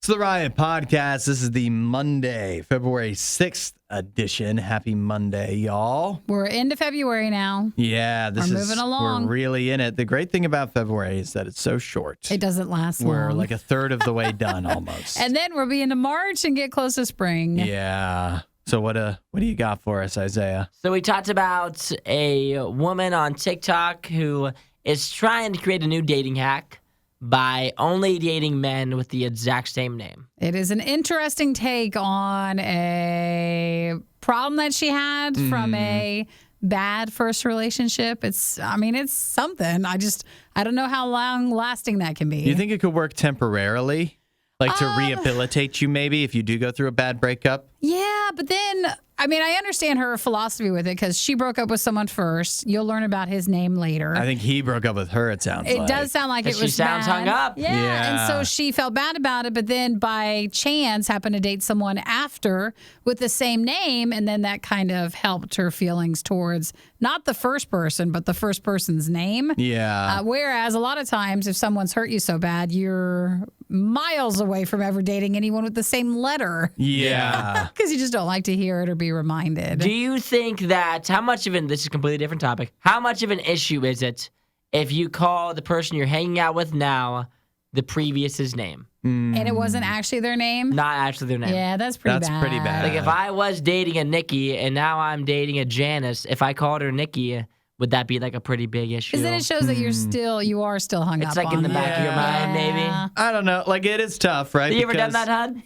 It's the RIOT Podcast. This is the Monday, February 6th edition. Happy Monday, y'all. We're into February now. Yeah, We're moving along. We're really in it. The great thing about February is that it's so short. It doesn't last long. We're like a third of the way done almost. And then we'll be into March and get close to spring. Yeah. So what do you got for us, Isaiah? So we talked about a woman on TikTok who is trying to create a new dating hack by only dating men with the exact same name. It is an interesting take on a problem that she had from a bad first relationship. It's something. I don't know how long lasting that can be. You think it could work temporarily? Like to rehabilitate you maybe if you do go through a bad breakup? Yeah, but then, I understand her philosophy with it because she broke up with someone first. You'll learn about his name later. I think he broke up with her, it sounds like. It does sound like it was she sounds bad. hung up. Yeah, and so she felt bad about it, but then by chance happened to date someone after with the same name, and then that kind of helped her feelings towards not the first person, but the first person's name. Yeah. Whereas a lot of times if someone's hurt you so bad, you're miles away from ever dating anyone with the same letter. Yeah. Because you just don't like to hear it or be reminded. Do you think that, this is a completely different topic, how much of an issue is it if you call the person you're hanging out with now the previous's name? And it wasn't actually their name? Not actually their name. Yeah, that's pretty bad. Like if I was dating a Nikki and now I'm dating a Janice, if I called her Nikki, would that be like a pretty big issue? Because then it shows that you are still hung up on It's like in the back of your mind, maybe. I don't know. Like, it is tough, right? Have you ever done that, Hud?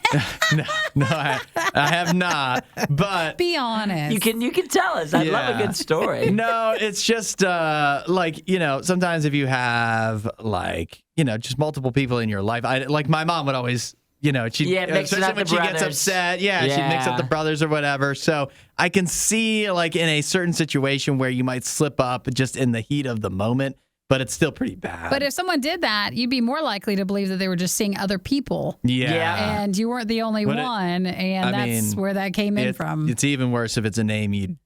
No, I have not. But be honest. You can tell us. I love a good story. No, it's just sometimes if you have just multiple people in your life. My mom would always, especially when she gets upset, she'd mix up the brothers or whatever. So I can see in a certain situation where you might slip up just in the heat of the moment, but it's still pretty bad. But if someone did that, you'd be more likely to believe that they were just seeing other people. Yeah. And you weren't the only one, and that's where that came in from. It's even worse if it's a name you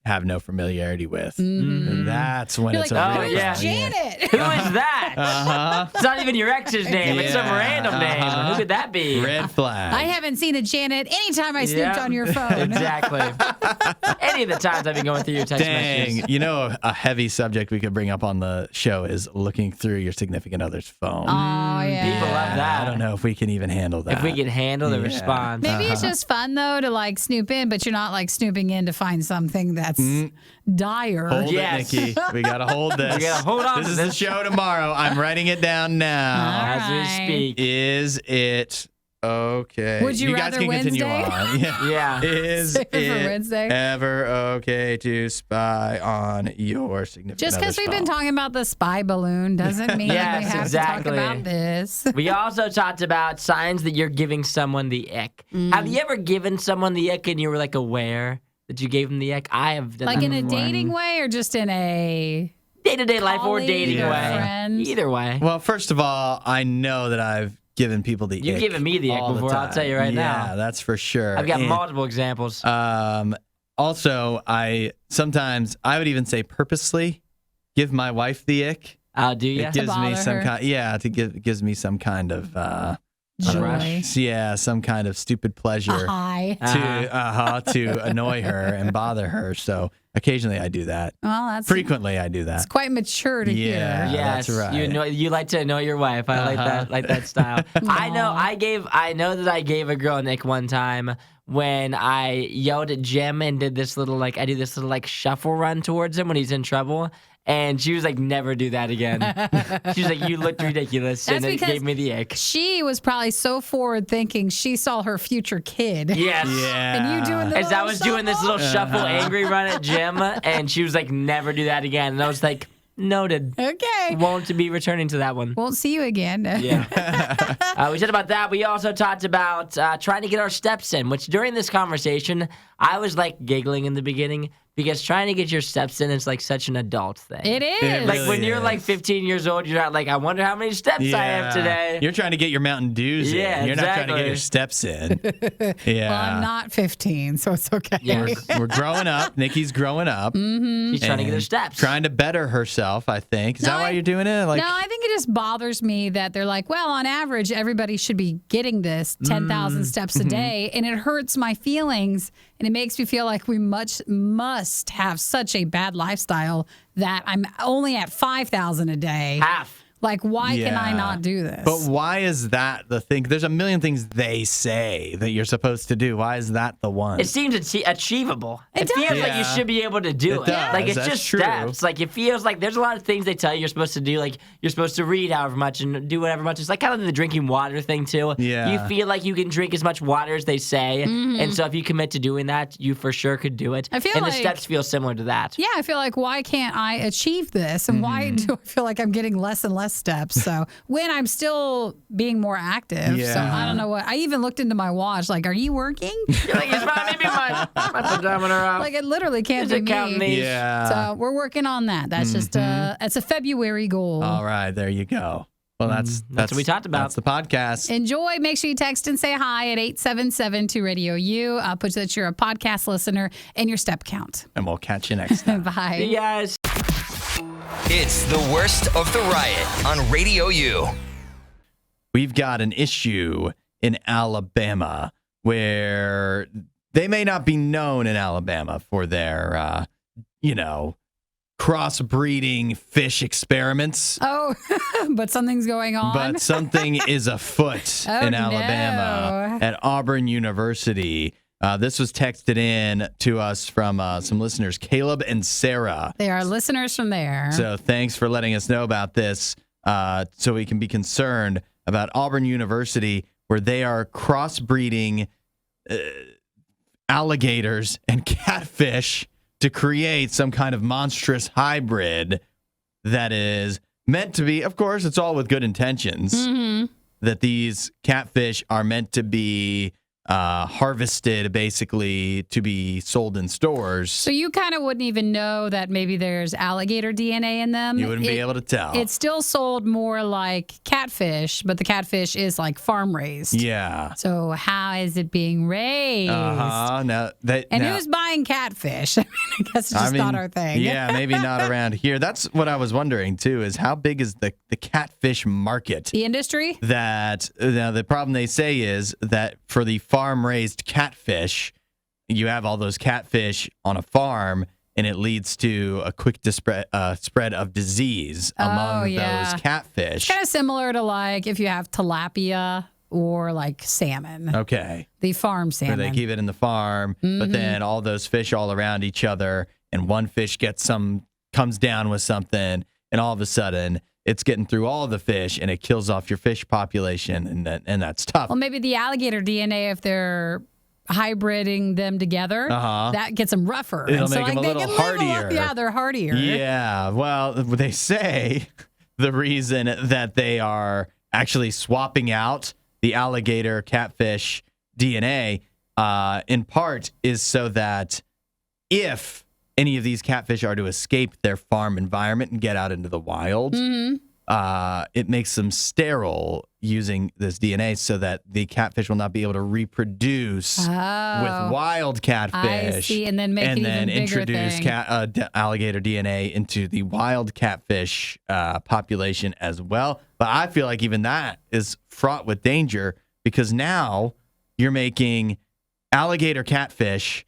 have no familiarity with. And that's when You're it's like, a real problem. Janet. Who is that? It's not even your ex's name. It's some random name. Who could that be? Red flag. I haven't seen a Janet anytime I snooped on your phone. Exactly. Any of the times I've been going through your text messages. A heavy subject we could bring up on the show is looking through your significant other's phone. Oh, yeah. People love that. I don't know if we can even handle that. If we can handle the response. Maybe it's just fun, though, to snoop in, but you're not snooping in to find something that's dire. Hold it, Nikki. We got to hold this. We got to hold on This to is this. the show tomorrow. I'm writing it down now. As we speak. Is it okay? Would you guys rather can continue Wednesday? on. Yeah. Is Save it for it Wednesday. ever okay to spy on your significant Just because other's we've been phone? talking about the spy balloon doesn't mean Yes, we have exactly. to talk about this. We also talked about signs that you're giving someone the ick. Have you ever given someone the ick and you were aware that you gave them the ick? I have done that In a before. dating way or just in a Day-to-day life or colleague dating or way. friend? Either way. Well, first of all, I know that I've given people the ick. You've given me the ick all before, I'll time. tell you right now. Yeah, that's for sure. I've got And, multiple examples. Also, I would even say purposely give my wife the ick. Do you? It gives me bother some her. kind. Yeah, gives me some kind of joy. some kind of stupid pleasure Hi. to annoy her and bother her. So occasionally I do that. Well, that's Frequently I do that. It's quite mature to Yeah. hear. Yes, that's right. You like to annoy your wife. I like that style. I know that I gave a girl an ick one time when I yelled at Jim and did this little shuffle run towards him when he's in trouble. And she was like, never do that again. She was like, you looked ridiculous. That's and it because gave me the ick. She was probably so forward thinking she saw her future kid. Yes. Yeah. And you doing the As I was doing this little shuffle angry run at Jim, and she was like, never do that again. And I was like, noted. Okay. Won't be returning to that one. Won't see you again. Yeah. We said about that. We also talked about trying to get our steps in, which during this conversation, I was giggling in the beginning because trying to get your steps in is like such an adult thing. It is. It Like really when you're like is. 15 years old, you're not like, I wonder how many steps I have today. You're trying to get your Mountain Dews Yeah, in. You're not trying to get exactly. your steps in. Yeah. Well, I'm not 15, so it's okay. Yeah. We're growing up. Nikki's growing up. She's trying to get her and steps. Trying to better herself, I think. Is No, that why I- you're doing it? Like, No, I think it just bothers me that they're like, well, on average, everybody should be getting this 10,000 steps a day. And it hurts my feelings. And it makes me feel like we must have such a bad lifestyle that I'm only at 5,000 a day. Half. Like, why can I Yeah. not do this? But why is that the thing? There's a million things they say that you're supposed to do. Why is that the one? It seems achievable. It does. feels like Yeah. you should be able to do It it. does. Like it's That's just true. steps. Like it feels like there's a lot of things they tell you you're supposed to do. Like you're supposed to read however much and do whatever much. It's like kind of the drinking water thing too. Yeah. You feel like you can drink as much water as they say, and so if you commit to doing that, you for sure could do it. I feel and like- the steps feel similar to that. yeah, I feel like, why can't I achieve this? And why do I feel like I'm getting less and less steps? So when I'm still being more active. So Yeah. I don't know what. I even looked into my watch. Like, are you working? You're like, maybe my pedometer off. Like, it literally can't Is be it counting me. these? Yeah. So we're working on that. That's just it's a February goal. All right, there you go. Well, that's what we talked about. That's the podcast. Enjoy. Make sure you text and say hi at 877-2-RADIO-U. Put that you're a podcast listener and your step count. And we'll catch you next time. Bye. See you guys. It's the worst of the riot on Radio U. We've got an issue in Alabama where they may not be known in Alabama for their, crossbreeding fish experiments. Oh, but something's going on. But something is afoot Oh, in Alabama no. at Auburn University. This was texted in to us from some listeners, Caleb and Sarah. They are listeners from there. So thanks for letting us know about this so we can be concerned about Auburn University, where they are crossbreeding alligators and catfish to create some kind of monstrous hybrid that is meant to be, of course, it's all with good intentions, that these catfish are meant to be harvested basically to be sold in stores. So you kind of wouldn't even know that maybe there's alligator DNA in them. You wouldn't be able to tell. It's still sold more like catfish, but the catfish is like farm raised. Yeah. So how is it being raised? Now that And now, who's buying catfish? I mean, I guess it's just not our thing. Yeah, maybe not around here. That's what I was wondering too, is how big is the catfish market? The industry? That now the problem they say is that for the farm raised catfish, you have all those catfish on a farm, and it leads to a quick spread of disease among yeah. those catfish. Kind of similar to like if you have tilapia or like salmon, Okay. the farm Where salmon. they keep it in the farm, but then all those fish all around each other, and one fish comes down with something, and all of a sudden it's getting through all the fish, and it kills off your fish population, and that's tough. Well, maybe the alligator DNA, if they're hybriding them together, that gets them rougher. It'll And so, make them a they little can live hardier. Yeah, they're hardier. Yeah, well, they say the reason that they are actually swapping out the alligator catfish DNA in part is so that if any of these catfish are to escape their farm environment and get out into the wild, it makes them sterile using this DNA so that the catfish will not be able to reproduce with wild catfish. I see, and then make it even bigger introduce thing. alligator DNA into the wild catfish population as well. But I feel like even that is fraught with danger because now you're making alligator catfish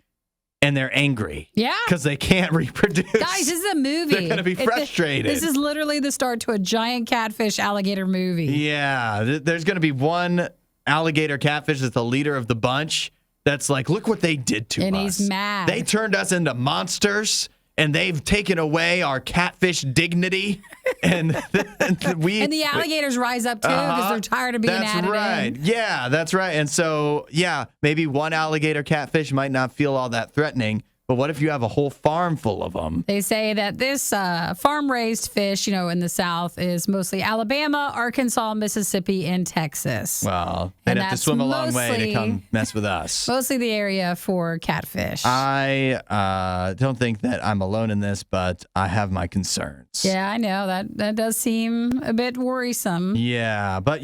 and they're angry. Yeah. Because they can't reproduce. Guys, this is a movie. They're going to be frustrated. This is literally the start to a giant catfish alligator movie. Yeah. There's going to be one alligator catfish that's the leader of the bunch that's like, look what they did to us. And he's mad. They turned us into monsters. And they've taken away our catfish dignity, and the alligators rise up too because they're tired of being added That's right. in. Yeah, that's right. And so, yeah, maybe one alligator catfish might not feel all that threatening, But what if you have a whole farm full of them? They say that this farm-raised fish, in the South is mostly Alabama, Arkansas, Mississippi, and Texas. Well, they'd have to swim a long way to come mess with us. Mostly the area for catfish. I don't think that I'm alone in this, but I have my concerns. Yeah, I know. That does seem a bit worrisome. Yeah, but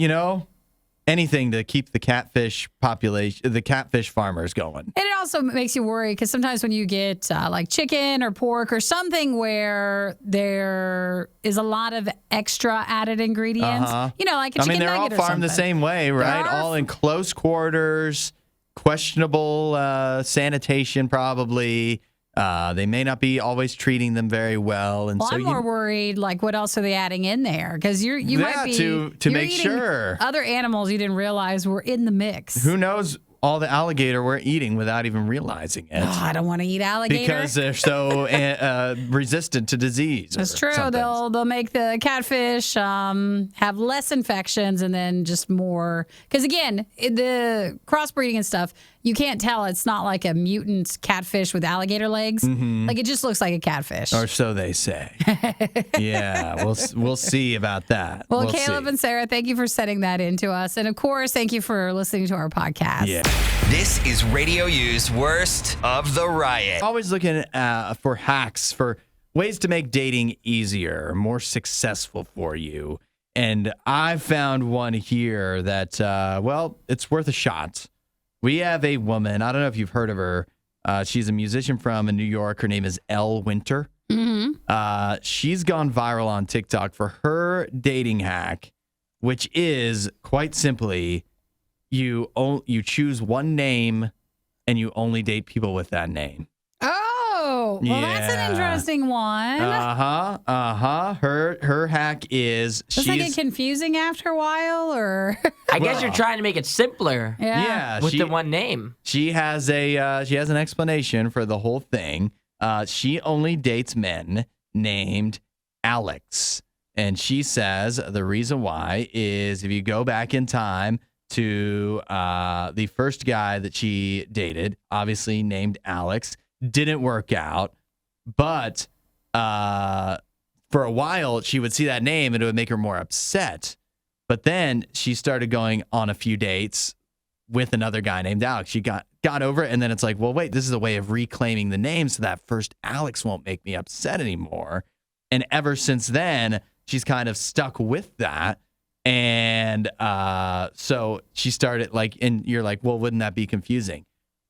anything to keep the catfish population, the catfish farmers going. And it also makes you worry because sometimes when you get like chicken or pork or something where there is a lot of extra added ingredients, like a chicken they're all nugget or farmed the something. same way, right? All in close quarters, questionable sanitation probably. They may not be always treating them very well, and so I'm more worried. Like, what else are they adding in there? Because you might be to make sure other animals you didn't realize were in the mix. Who knows all the alligator we're eating without even realizing it? Oh, I don't want to eat alligator because they're so resistant to disease. That's true. They'll make the catfish have less infections and then just more. Because again, the crossbreeding and stuff, you can't tell. It's not like a mutant catfish with alligator legs. Mm-hmm. Like it just looks like a catfish. Or so they say. Yeah, we'll see about that. Well, Caleb and Sarah, thank you for sending that in to us. And of course, thank you for listening to our podcast. Yeah. This is Radio U's Worst of the Riot. Always looking for hacks, for ways to make dating easier, more successful for you. And I found one here that, it's worth a shot. We have a woman, I don't know if you've heard of her. She's a musician from New York. Her name is Elle Winter. Mm-hmm. She's gone viral on TikTok for her dating hack, which is quite simply, you choose one name and you only date people with that name. Oh, well, that's an interesting one. Her hack is does that get confusing after a while, or I guess you're trying to make it simpler. Yeah, with the one name. She has an explanation for the whole thing. She only dates men named Alex, and she says the reason why is if you go back in time to the first guy that she dated, obviously named Alex, didn't work out, but for a while she would see that name and it would make her more upset. But then she started going on a few dates with another guy named Alex. She got over it, and then it's like, well, wait, this is a way of reclaiming the name so that first Alex won't make me upset anymore. And ever since then, she's kind of stuck with that. And so she started and you're like, well, wouldn't that be confusing?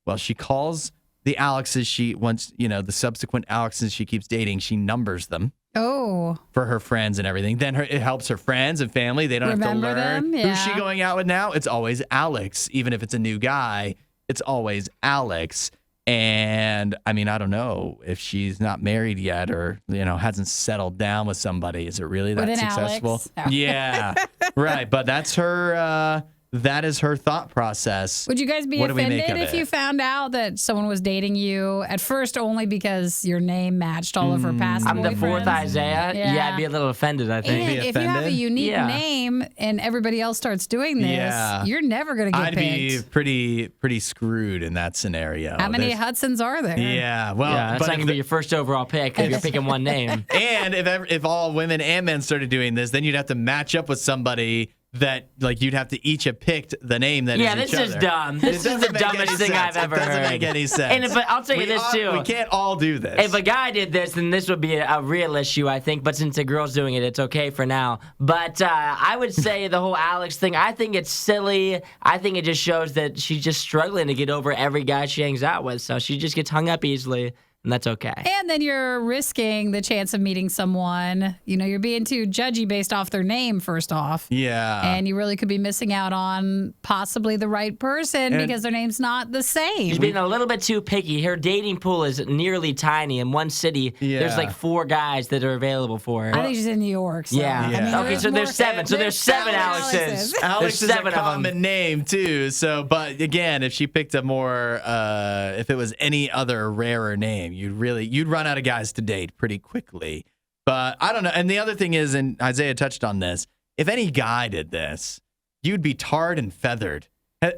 Well, she calls the Alexes the subsequent Alexes she keeps dating, she numbers them. Oh. For her friends and everything. Then it helps her friends and family. They don't remember have to learn them, yeah. who's she going out with now. It's always Alex. Even if it's a new guy, it's always Alex. And I don't know if she's not married yet or, hasn't settled down with somebody. Is it really that successful? Alex? No. Yeah. Right. But that's her. That is her thought process. Would you guys be offended if you found out that someone was dating you at first only because your name matched all of her past boyfriends? I'm the fourth Isaiah. Yeah, I'd be a little offended, I think. And if you have a unique name and everybody else starts doing this, you're never going to get picked. I'd be pretty screwed in that scenario. How many Hudsons are there? Yeah, well, that's not going to be your first overall pick if you're picking one name. And if all women and men started doing this, then you'd have to match up with somebody that you'd have to each have picked the name that is each other. Yeah, this is dumb. This is the dumbest thing I've ever heard. It doesn't make any sense. But I'll tell you this too. We can't all do this. If a guy did this, then this would be a real issue, I think. But since a girl's doing it, it's okay for now. But I would say the whole Alex thing, I think it's silly. I think it just shows that she's just struggling to get over every guy she hangs out with. So she just gets hung up easily. And that's okay. And then you're risking the chance of meeting someone. You're being too judgy based off their name, first off. Yeah. And you really could be missing out on possibly the right person because their name's not the same. She's being a little bit too picky. Her dating pool is nearly tiny. In one city, there's 4 guys that are available for her. I think she's in New York. So. Yeah. Okay, so there's 7. So there's 7 Alexes. Alex is a common name, too. So, but again, if she picked a more, if it was any other rarer name, you'd run out of guys to date pretty quickly. But I don't know. And the other thing is, and Isaiah touched on this, if any guy did this, you'd be tarred and feathered.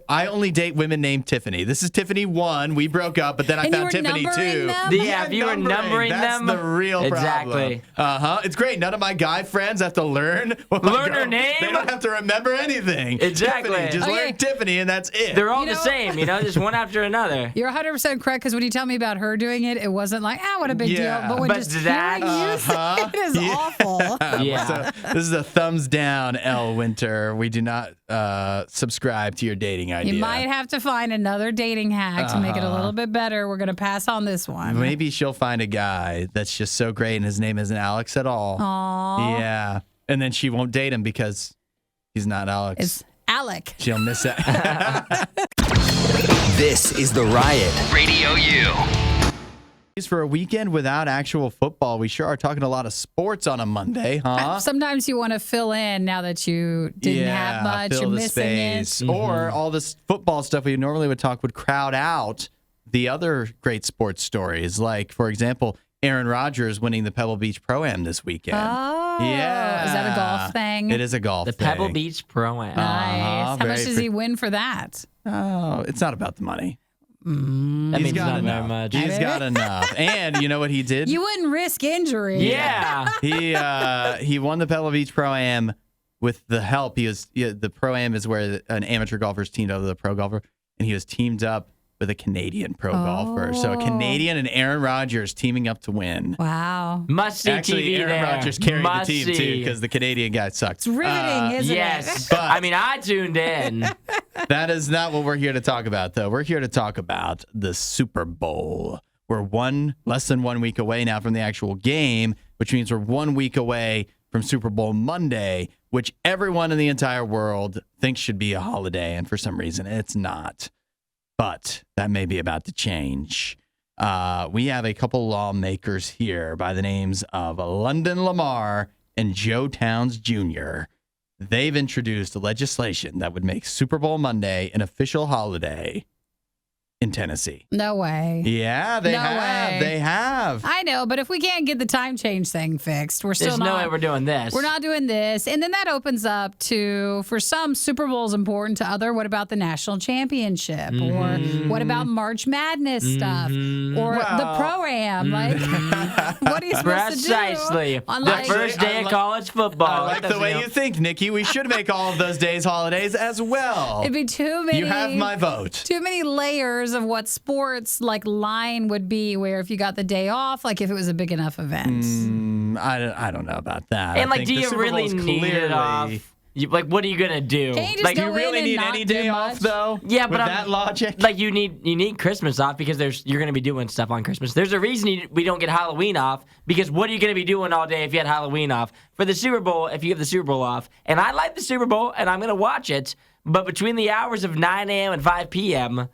I only date women named Tiffany. This is Tiffany 1. We broke up, but then I found Tiffany 2. If you were numbering them. That's the real exactly. problem. It's great. None of my guy friends have to learn her name. They don't have to remember anything. Exactly. Tiffany. Just learn Tiffany, and that's it. They're all the same, just one after another. You're 100% correct, because when you tell me about her doing it, it wasn't like, what a big deal. But when just hearing you say it is awful. So this is a thumbs down, Elle Winter. We do not subscribe to your dating idea. You might have to find another dating hack to make it a little bit better. We're going to pass on this one. Maybe she'll find a guy that's just so great and his name isn't Alex at all. Aww. Yeah. And then she won't date him because he's not Alex. It's Alec. She'll miss it. This is The Riot. Radio U. For a weekend without actual football, we sure are talking a lot of sports on a Monday, huh? Sometimes you want to fill in now that you didn't have much. You're missing space. it. Or all this football stuff we normally would talk would crowd out the other great sports stories. Like, for example, Aaron Rodgers winning the Pebble Beach Pro-Am this weekend. Oh. Yeah. Is that a golf thing? It is a golf thing. The Pebble Beach Pro-Am. Nice. How much does he win for that? Oh, it's not about the money. That means not very much. He's got enough. And you know what he did? You wouldn't risk injury. Yeah. He won the Pebble Beach Pro-Am with the help. The Pro-Am is where an amateur golfer is teamed up with a pro golfer, and he was teamed up with a Canadian pro golfer. So a Canadian and Aaron Rodgers teaming up to win. Wow. Must see Actually, TV Aaron Rodgers carried the team too because the Canadian guy sucked. It's riveting, isn't it? Yes. But I tuned in. that is not what we're here to talk about, though. We're here to talk about the Super Bowl. We're less than 1 week away now from the actual game, which means we're 1 week away from Super Bowl Monday, which everyone in the entire world thinks should be a holiday, and for some reason it's not. But that may be about to change. We have a couple lawmakers here by the names of London Lamar and Joe Towns Jr. They've introduced legislation that would make Super Bowl Monday an official holiday in Tennessee. No way. Yeah, they have. They have. I know, but if we can't get the time change thing fixed, we're still There's no way we're doing this. We're not doing this. And then that opens up to, for some, Super Bowl is important. To other, what about the national championship? Or what about March Madness stuff? Or the Pro-Am? Like, what are you supposed to do? Precisely. The first day of college football. I like the way you think, Nikki. We should make all of those days holidays as well. It'd be too many. You have my vote. Too many layers of what sports line would be, where if you got the day off, like if it was a big enough event. I don't know about that. And do you really need it off? What are you gonna do? Can't you just you really need any day off though? Yeah, but with that logic, you need Christmas off because you're gonna be doing stuff on Christmas. There's a reason we don't get Halloween off, because what are you gonna be doing all day if you had Halloween off? For the Super Bowl, if you have the Super Bowl off, and I like the Super Bowl and I'm gonna watch it, but between the hours of 9 a.m. and 5 p.m.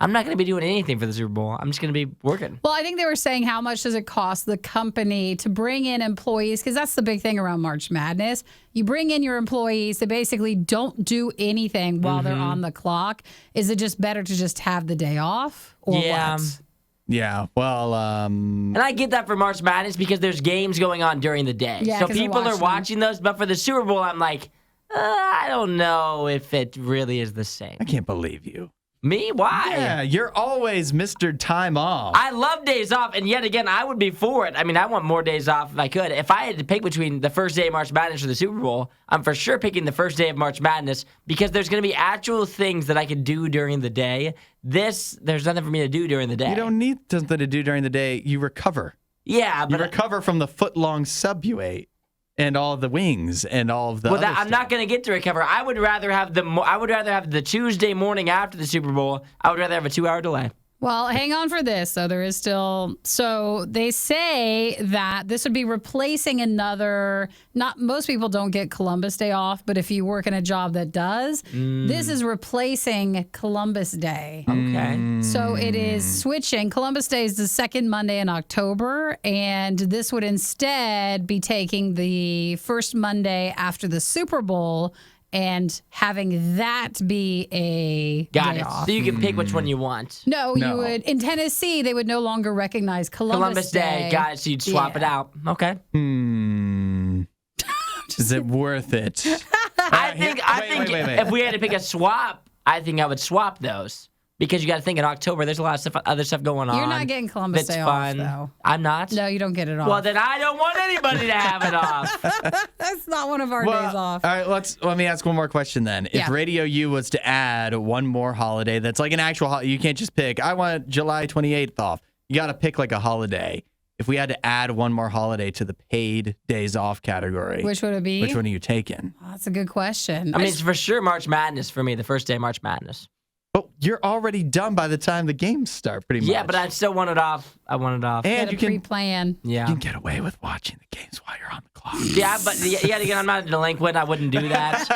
I'm not going to be doing anything for the Super Bowl. I'm just going to be working. Well, I think they were saying, how much does it cost the company to bring in employees? Because that's the big thing around March Madness. You bring in your employees that basically don't do anything while they're on the clock. Is it just better to just have the day off? Or what? Yeah, well, and I get that for March Madness because there's games going on during the day. Yeah, so people are watching those. But for the Super Bowl, I'm like, I don't know if it really is the same. I can't believe you. Me? Why? Yeah, you're always Mr. Time Off. I love days off, and yet again, I would be for it. I mean, I want more days off if I could. If I had to pick between the first day of March Madness or the Super Bowl, I'm for sure picking the first day of March Madness because there's going to be actual things that I could do during the day. There's nothing for me to do during the day. You don't need something to do during the day. You recover. Yeah, but you recover from the foot-long sub you ate. And all of the wings and all of the. Well, I'm not going to get to recover. I would rather have the Tuesday morning after the Super Bowl. I would rather have a 2-hour delay. Well, hang on for this. So there is still. So they say that this would be replacing another. Not most people don't get Columbus Day off, but if you work in a job that does, this is replacing Columbus Day. Okay. So it is switching. Columbus Day is the second Monday in October, and this would instead be taking the first Monday after the Super Bowl and having that be a day off. So you can pick which one you want. No, you would. In Tennessee, they would no longer recognize Columbus Day. Got it. So you'd swap it out. Okay. Is it worth it? I think wait. if we had to pick a swap, I think I would swap those. Because you got to think in October, there's a lot of other stuff going on. You're not getting Columbus Day fun. off, though. I'm not? No, you don't get it off. Well, then I don't want anybody to have it off. That's not one of our days off. All right, let me ask one more question then. If Radio U was to add one more holiday that's like an actual holiday, you can't just pick, I want July 28th off. You got to pick like a holiday. If we had to add one more holiday to the paid days off category, which would it be? Which one are you taking? Oh, that's a good question. I mean, it's for sure March Madness for me, the first day of March Madness. But you're already done by the time the games start, pretty much. Yeah, but I still want it off. I want it off. And you can pre-plan. Yeah, you can get away with watching the games while you're on the clock. Yeah, but again, I'm not a delinquent. I wouldn't do that.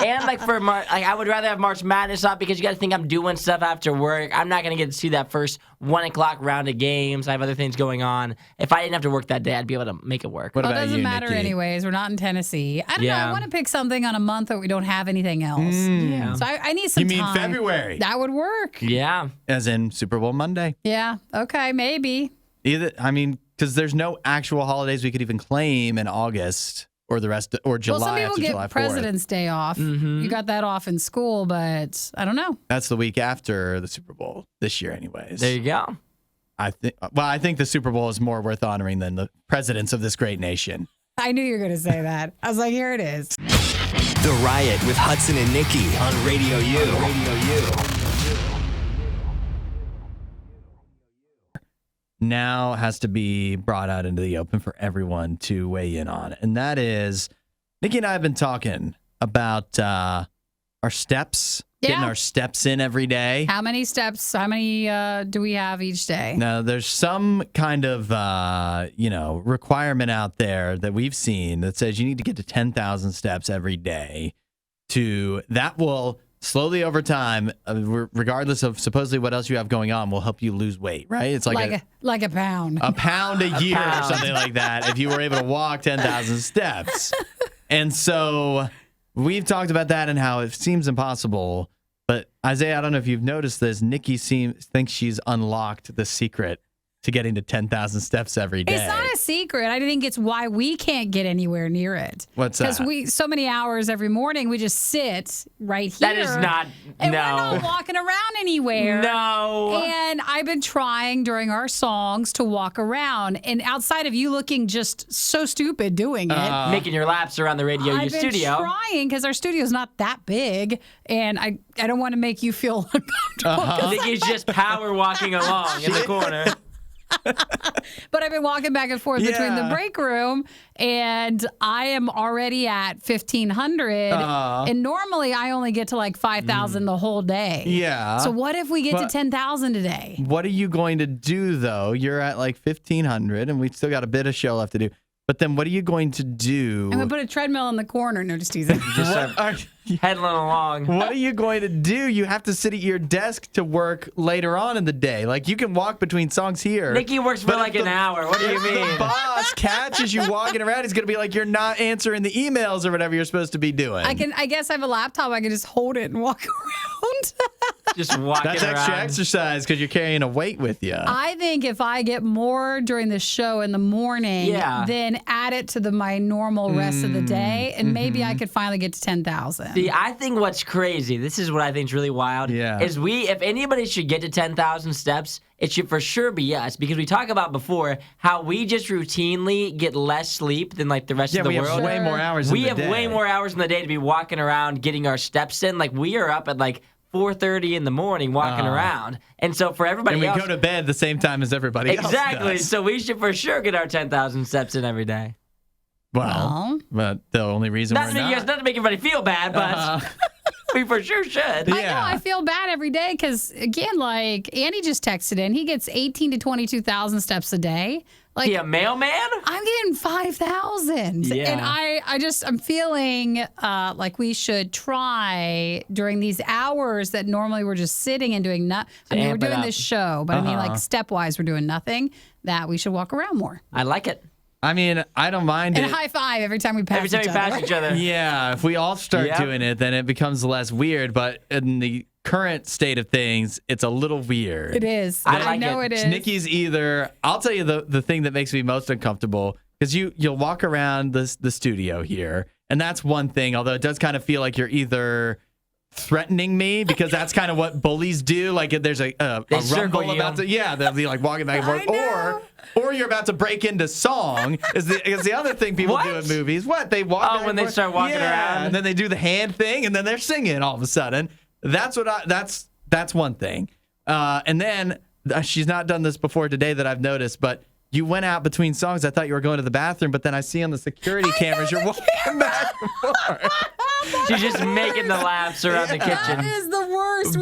And like for I would rather have March Madness off because you got to think I'm doing stuff after work. I'm not gonna get to see that first 1 o'clock round of games. I have other things going on. If I didn't have to work that day, I'd be able to make it work. Well, it doesn't matter anyways. We're not in Tennessee. I don't know. I want to pick something on a month that we don't have anything else. Yeah. So I need some time. You mean February? That would work. Yeah. As in Super Bowl Monday. Yeah. Okay. Maybe. Because there's no actual holidays we could even claim in August or the rest, or July. Well, some people after get July 4th. President's Day off. You got that off in school, but I don't know. That's the week after the Super Bowl this year, anyways. There you go. I think the Super Bowl is more worth honoring than the presidents of this great nation. I knew you were going to say that. I was like, here it is. The Riot with Hudson and Nikki on Radio U. Now has to be brought out into the open for everyone to weigh in on. And that is, Nikki and I have been talking about our steps, getting our steps in every day. How many steps, how many do we have each day? Now, there's some kind of, requirement out there that we've seen that says you need to get to 10,000 steps every day. That will slowly over time, regardless of supposedly what else you have going on, will help you lose weight, right? It's like a pound. A pound a year or something like that if you were able to walk 10,000 steps. And so we've talked about that and how it seems impossible. But Isaiah, I don't know if you've noticed this. Nikki thinks she's unlocked the secret to getting to 10,000 steps every day. It's not a secret. I think it's why we can't get anywhere near it. What's that? Because so many hours every morning, we just sit right here. That is not, and we're not walking around anywhere. No. And I've been trying during our songs to walk around. And outside of you looking just so stupid doing it. Making your laps around the Radio U studio. I've been trying because our studio's not that big. And I don't want to make you feel uncomfortable. Nikki's just power walking along in the corner. But I've been walking back and forth between the break room, and I am already at 1,500. And normally I only get to like 5,000 the whole day. Yeah. So what if we get to 10,000 today? What are you going to do, though? You're at like 1,500, and we still got a bit of show left to do. But then what are you going to do? I'm going to put a treadmill in the corner. No, just teasing. Headling along. What are you going to do? You have to sit at your desk to work later on in the day. Like, you can walk between songs here. Nikki works for like an hour. What do you mean? The boss catches you walking around. He's going to be like, you're not answering the emails or whatever you're supposed to be doing. I guess I have a laptop. I can just hold it and walk around. Just walking around. That's extra exercise because you're carrying a weight with you. I think if I get more during the show in the morning, then add it to my normal rest of the day, and maybe I could finally get to 10,000. See, I think what's crazy, this is what I think is really wild, is if anybody should get to 10,000 steps, it should for sure be us, because we talked about before how we just routinely get less sleep than like the rest of the world. We have way more hours in the day. We have way more hours in the day to be walking around getting our steps in. Like, we are up at like 4:30 in the morning walking around. And so for everybody else... And we go to bed the same time as everybody else Exactly. does. So we should for sure get our 10,000 steps in every day. Well, but the only reason we're not... Not to make everybody feel bad, but we for sure should. I know. I feel bad every day because, again, like Andy just texted in, he gets 18 to 22,000 steps a day. Like, a mailman? I'm getting 5,000. Yeah. And I'm feeling like we should try during these hours that normally we're just sitting and doing nothing. I mean, we're doing this show, but I mean, like, stepwise, we're doing nothing, that we should walk around more. I like it. I mean, I don't mind and it. And high five every time we pass each other. Every time we pass each other. Yeah, if we all start doing it, then it becomes less weird. But in the current state of things, it's a little weird. It is. I know it is. Nikki's I'll tell you the thing that makes me most uncomfortable, because you'll walk around the studio here, and that's one thing, although it does kind of feel like you're either threatening me because that's kind of what bullies do. Like if there's a rumble about to, they'll be like walking back and forth, or you're about to break into song is the other thing people do in movies. What they walk back when they start walking around, and then they do the hand thing, and then they're singing all of a sudden. That's one thing. And then she's not done this before today that I've noticed, but you went out between songs. I thought you were going to the bathroom, but then I see on the security cameras you're walking back and forth. She's just making the laps around the kitchen. That is the worst.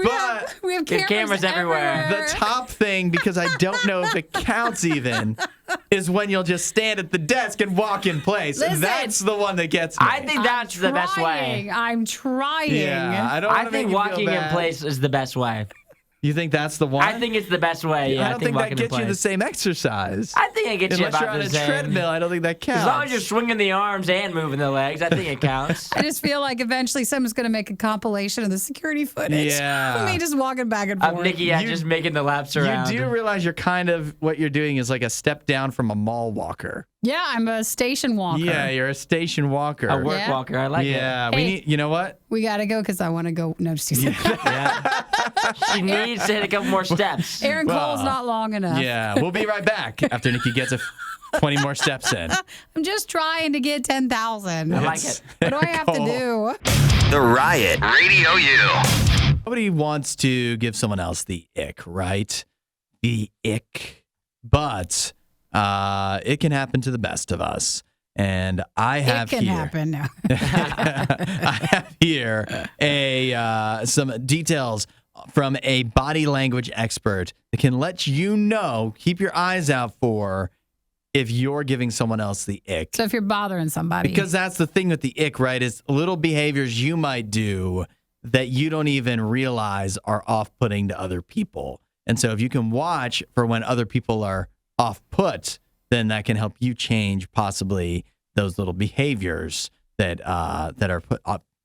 We have cameras everywhere. The top thing, because I don't know if it counts even, is when you'll just stand at the desk and walk in place. Listen, that's the one that gets me. I think that's the best way. I'm trying. Yeah, I think walking in place is the best way. You think that's the one? I think it's the best way. Yeah, I don't think that gets you the same exercise. I think it gets you about you're on the same. a treadmill, I don't think that counts. As long as you're swinging the arms and moving the legs, I think it counts. I just feel like eventually someone's going to make a compilation of the security footage. Yeah. Me just walking back and forth. Of Nikki, just making the laps around. You do realize what you're doing is like a step down from a mall walker. Yeah, I'm a station walker. Yeah, you're a station walker. A work walker. I like it. Yeah, we need. You know what? We got to go because I want to go. No, just She needs to hit a couple more steps. Aaron Cole's not long enough. Yeah, we'll be right back after Nikki gets 20 more steps in. I'm just trying to get 10,000. I like it. What do I have to do? The Riot Radio U. Nobody wants to give someone else the ick, right? The ick. But it can happen to the best of us. And I have it can happen now. I have here some details from a body language expert that can let you know, keep your eyes out for if you're giving someone else the ick. So if you're bothering somebody. Because that's the thing with the ick, right? Is little behaviors you might do that you don't even realize are off-putting to other people. And so if you can watch for when other people are off-put, then that can help you change possibly those little behaviors that are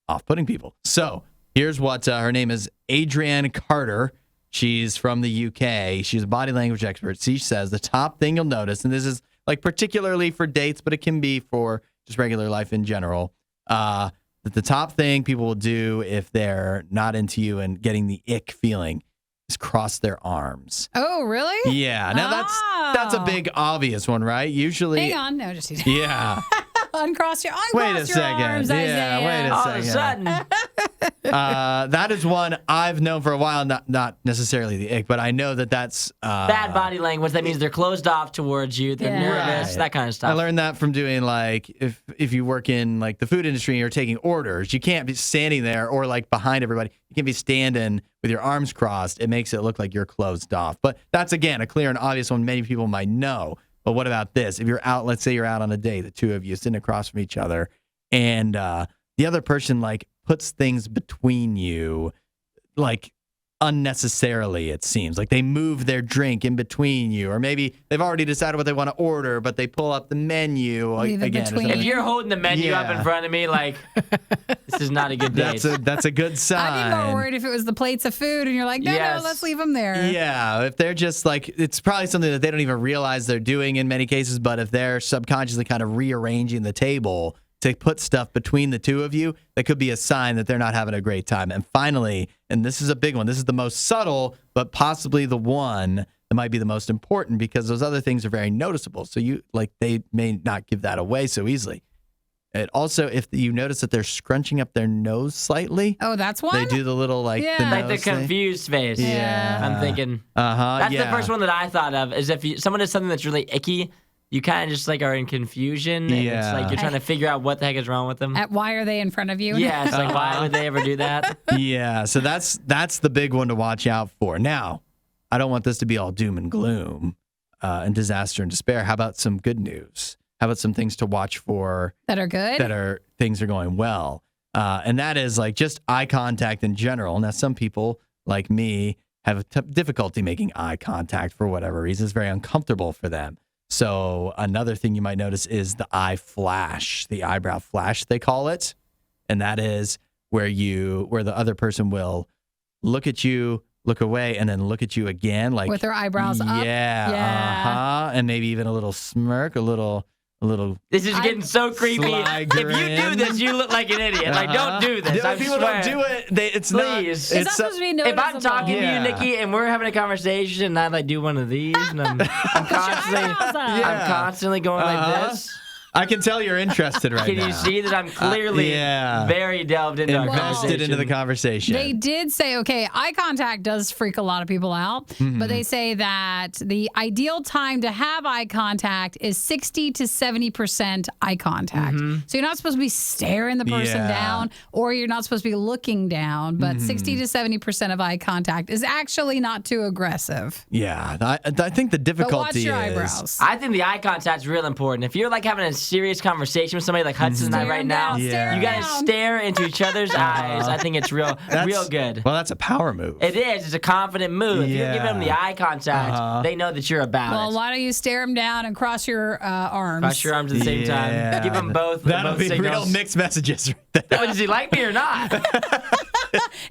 off-putting people. So here's what her name is Adrienne Carter. She's from the UK. She's a body language expert. She says the top thing you'll notice, and this is like particularly for dates, but it can be for just regular life in general, that the top thing people will do if they're not into you and getting the ick feeling is cross their arms. Oh, really? Yeah. Now that's a big obvious one, right? Usually. Hang on. No, just yeah. uncross your arms. Wait a second. Yeah, wait a second. All of a sudden. That is one I've known for a while, not necessarily the ick, but I know that's bad body language. That means they're closed off towards you. They're nervous, right. That kind of stuff. I learned that from doing like if you work in like the food industry and you're taking orders, you can't be standing there or like behind everybody. You can't be standing with your arms crossed. It makes it look like you're closed off. But that's again a clear and obvious one many people might know. But what about this? If you're out, let's say you're out on a date, the two of you sitting across from each other, and the other person like puts things between you, like unnecessarily, it seems. Like they move their drink in between you, or maybe they've already decided what they want to order, but they pull up the menu again. If you're holding the menu up in front of me, like this is not a good date. That's a good sign. I'd be more worried if it was the plates of food and you're like, no, let's leave them there. Yeah, if they're just like, it's probably something that they don't even realize they're doing in many cases, but if they're subconsciously kind of rearranging the table to put stuff between the two of you, that could be a sign that they're not having a great time. And finally, and this is a big one, this is the most subtle, but possibly the one that might be the most important because those other things are very noticeable. So they may not give that away so easily. And also, if you notice that they're scrunching up their nose slightly. Oh, that's one? They do the little the like the confused face. Yeah. I'm thinking. That's the first one that I thought of, is if someone does something that's really icky, you kind of just like are in confusion. And it's like you're trying to figure out what the heck is wrong with them. Why are they in front of you? Yeah, it's like, why would they ever do that? Yeah, so that's the big one to watch out for. Now, I don't want this to be all doom and gloom and disaster and despair. How about some good news? How about some things to watch for that are good? Things are going well. And that is like just eye contact in general. Now, some people like me have difficulty making eye contact for whatever reason. It's very uncomfortable for them. So another thing you might notice is the eye flash, the eyebrow flash, they call it. And that is where the other person will look at you, look away, and then look at you again. Like with their eyebrows up. Yeah. And maybe even a little smirk, a little This is getting so creepy. If you do this, you look like an idiot. Like, don't do this. If people don't do it, it's please. It's not supposed to be noticeable. If I'm talking to you, Nikki, and we're having a conversation, and I like do one of these, and I'm constantly going like this. I can tell you're interested right now. Can you see that I'm clearly very delved into our conversation? Invested into the conversation. They did say, okay, eye contact does freak a lot of people out, but they say that the ideal time to have eye contact is 60 to 70% eye contact. So you're not supposed to be staring the person down, or you're not supposed to be looking down, but 60 to 70% of eye contact is actually not too aggressive. Yeah, I think the difficulty but watch your eyebrows. I think the eye contact is real important. If you're like having a serious conversation with somebody like Hudson and I right now, you gotta stare into each other's eyes. I think it's real good. Well, that's a power move. It is. It's a confident move. If you're giving them the eye contact, they know that you're about it. Well, why don't you stare them down and cross your arms? Cross your arms at the same time. Give them both. That'll be signals. real mixed messages. Does he like me or not?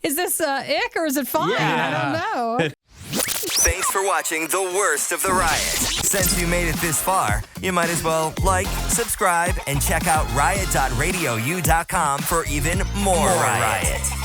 Is this ick or is it fine? I don't know. Thanks for watching the worst of the riot. Since you made it this far, you might as well like, subscribe, and check out riot.radiou.com for even more riot.